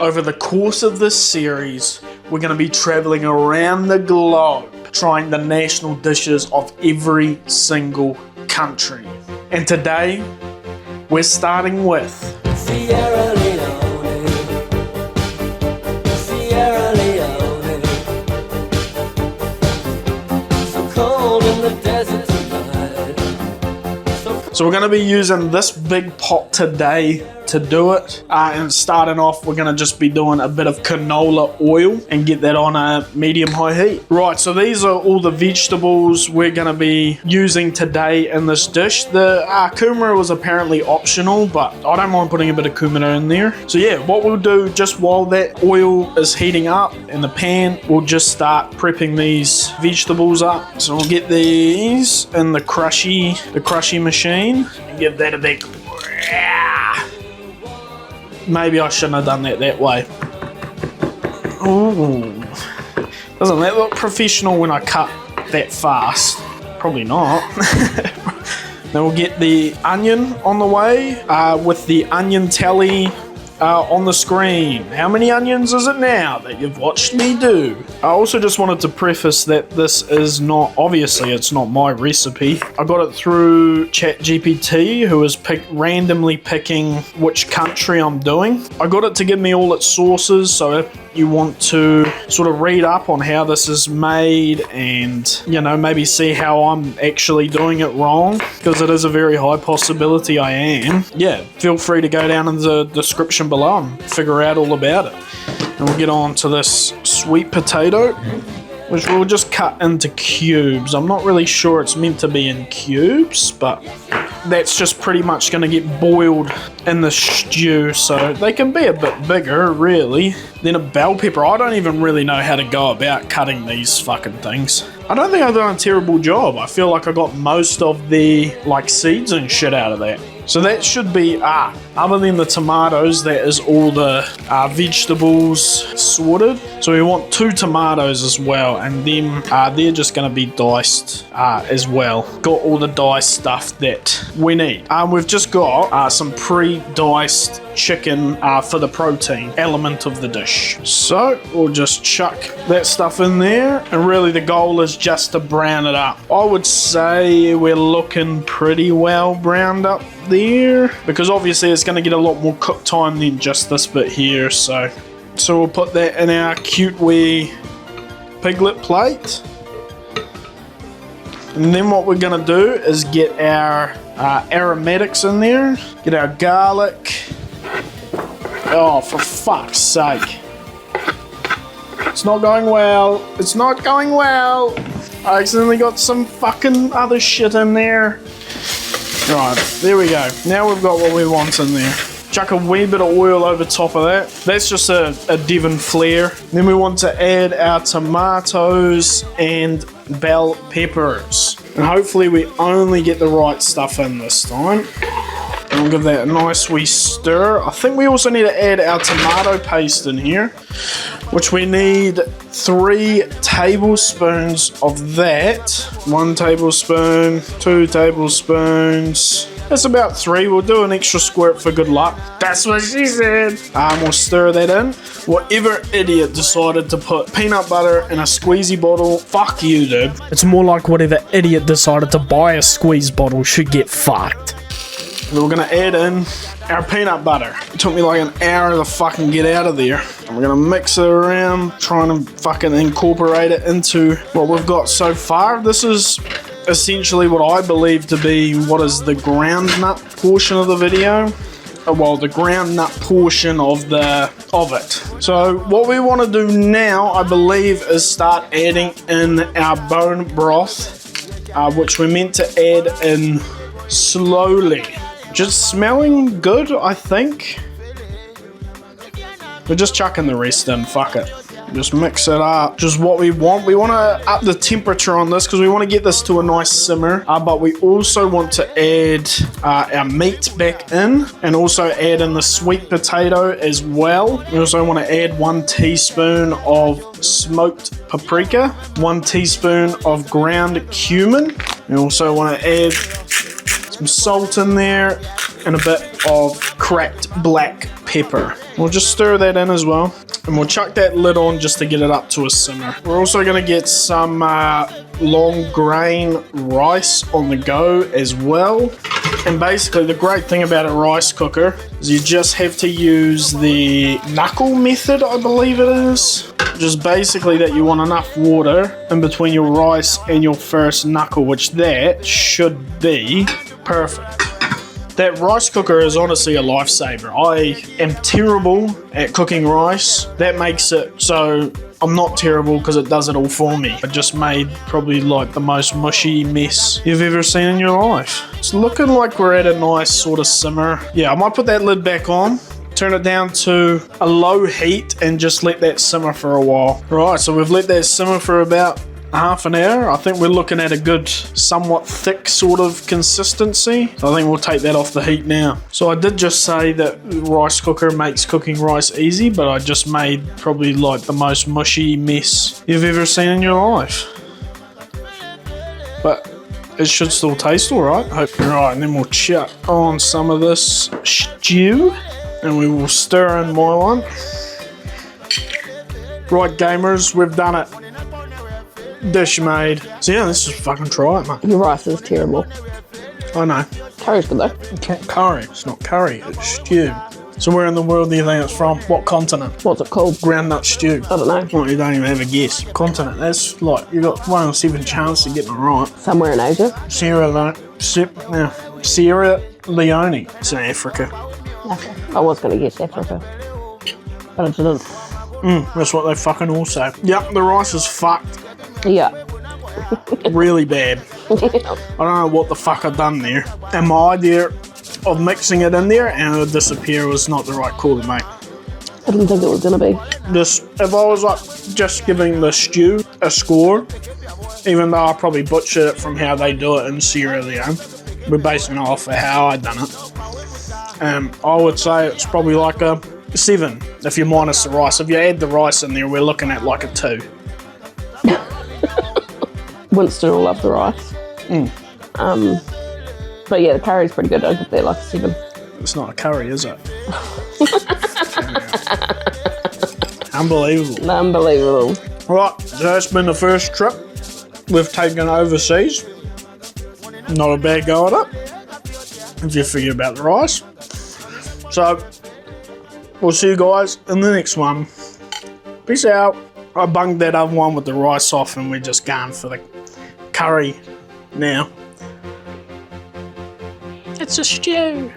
Over the course of this series, we're going to be traveling around the globe, trying the national dishes of every single country. And today, we're starting with Sierra Leone, Sierra Leone, so cold in the desert tonight. So we're going to be using this big pot today to do it, and starting off we're going to just be doing a bit of canola oil and get that on a medium-high heat. Right, so these are all the vegetables we're going to be using today in this dish. The kumara was apparently optional, but I don't mind putting a bit of kumara in there. So yeah, what we'll do just while that oil is heating up in the pan, we'll just start prepping these vegetables up. So we'll get these in the crushy machine and give that a big maybe I shouldn't have done that way. Ooh. Doesn't that look professional when I cut that fast? Probably not. Then we'll get the onion on the way with the onion tally on the screen. How many onions is it now that you've watched me do? I also just wanted to preface that this is not, obviously it's not my recipe. I got it through ChatGPT, who is randomly picking which country I'm doing. I got it to give me all its sources, so if you want to sort of read up on how this is made and, you know, maybe see how I'm actually doing it wrong, because it is a very high possibility I am, yeah, feel free to go down in the description below and figure out all about it. And we'll get on to this sweet potato, which we'll just cut into cubes. I'm not really sure it's meant to be in cubes, but that's just pretty much going to get boiled in the stew, so they can be a bit bigger, really. Then a bell pepper. I don't even really know how to go about cutting these fucking things. I don't think I've done a terrible job. I feel like I got most of the, like, seeds and shit out of that. So that should be, other than the tomatoes, that is all the vegetables sorted. So we want 2 tomatoes as well, and then they're just going to be diced as well. Got all the diced stuff that we need. We've just got some pre-diced chicken for the protein element of the dish. So we'll just chuck that stuff in there, and really the goal is just to brown it up. I would say we're looking pretty well browned up there, because obviously it's going to get a lot more cook time than just this bit here. So we'll put that in our cute wee piglet plate, and then what we're going to do is get our aromatics in there, get our garlic. Oh, for fuck's sake. It's not going well. It's not going well. I accidentally got some fucking other shit in there. Right, there we go. Now we've got what we want in there. Chuck a wee bit of oil over top of that. That's just a Devon flare. Then we want to add our tomatoes and bell peppers. And hopefully we only get the right stuff in this time. And we'll give that a nice wee stir. I think we also need to add our tomato paste in here, which we need 3 tablespoons of that. 1 tablespoon, 2 tablespoons. That's about 3. We'll do an extra squirt for good luck. That's what she said. We'll stir that in. Whatever idiot decided to put peanut butter in a squeezy bottle, fuck you, dude. It's more like whatever idiot decided to buy a squeeze bottle should get fucked. We're gonna add in our peanut butter. It took me like an hour to fucking get out of there. And we're gonna mix it around, trying to fucking incorporate it into what we've got so far. This is essentially what I believe to be what is the ground nut portion of the video. Well, the ground nut portion of it. So what we want to do now, I believe, is start adding in our bone broth, which we're meant to add in slowly. Just smelling good, I think. We're just chucking the rest in, fuck it. Just mix it up. Just what we want. We want to up the temperature on this because we want to get this to a nice simmer. But we also want to add our meat back in, and also add in the sweet potato as well. We also want to add 1 teaspoon of smoked paprika, 1 teaspoon of ground cumin. We also want to add some salt in there, and a bit of cracked black pepper. We'll just stir that in as well. And we'll chuck that lid on just to get it up to a simmer. We're also going to get some long grain rice on the go as well. And basically the great thing about a rice cooker is you just have to use the knuckle method, I believe it is. Just basically that you want enough water in between your rice and your first knuckle, which that should be perfect. That rice cooker is honestly a lifesaver. I am terrible at cooking rice. That makes it so I'm not terrible because it does it all for me. I just made probably like the most mushy mess you've ever seen in your life. It's looking like we're at a nice sort of simmer. Yeah, I might put that lid back on, turn it down to a low heat and just let that simmer for a while. Right, so we've let that simmer for about half an hour. I think we're looking at a good, somewhat thick sort of consistency. So I think we'll take that off the heat now. So I did just say that the rice cooker makes cooking rice easy, but I just made probably like the most mushy mess you've ever seen in your life. But it should still taste alright. Right, and then we'll chuck on some of this stew and we will stir in my one. Right, gamers, we've done it. Dish made. So yeah, let's just fucking try it, mate. Your rice is terrible. I know. Curry's good though. Curry. It's not curry, it's stew. So where in the world do you think it's from? What continent? What's it called? Groundnut stew. I don't know. Well, you don't even have a guess. Continent. That's like, you got 1 in 7 chance of getting it right. Somewhere in Asia. Sierra Leone. It's in Africa. Okay. I was going to guess Africa, but I didn't. That's what they fucking all say. Yep, the rice is fucked. Yeah. Really bad. I don't know what the fuck I've done there. And my idea of mixing it in there and it would disappear was not the right call to make. I didn't think it was going to be. If I was like just giving the stew a score, even though I probably butchered it from how they do it in Sierra Leone, we're basing it off of how I done it. I would say it's probably like a 7 if you minus the rice. If you add the rice in there, we're looking at like a 2. Winston will love the rice. But yeah, the curry's pretty good. I'd give that like a 7. It's not a curry, is it? Unbelievable. Unbelievable. Right, so that's been the first trip we've taken overseas. Not a bad go at it, if you figure about the rice. So, we'll see you guys in the next one. Peace out. I bunged that other one with the rice off and we're just going for the curry now. It's a stew.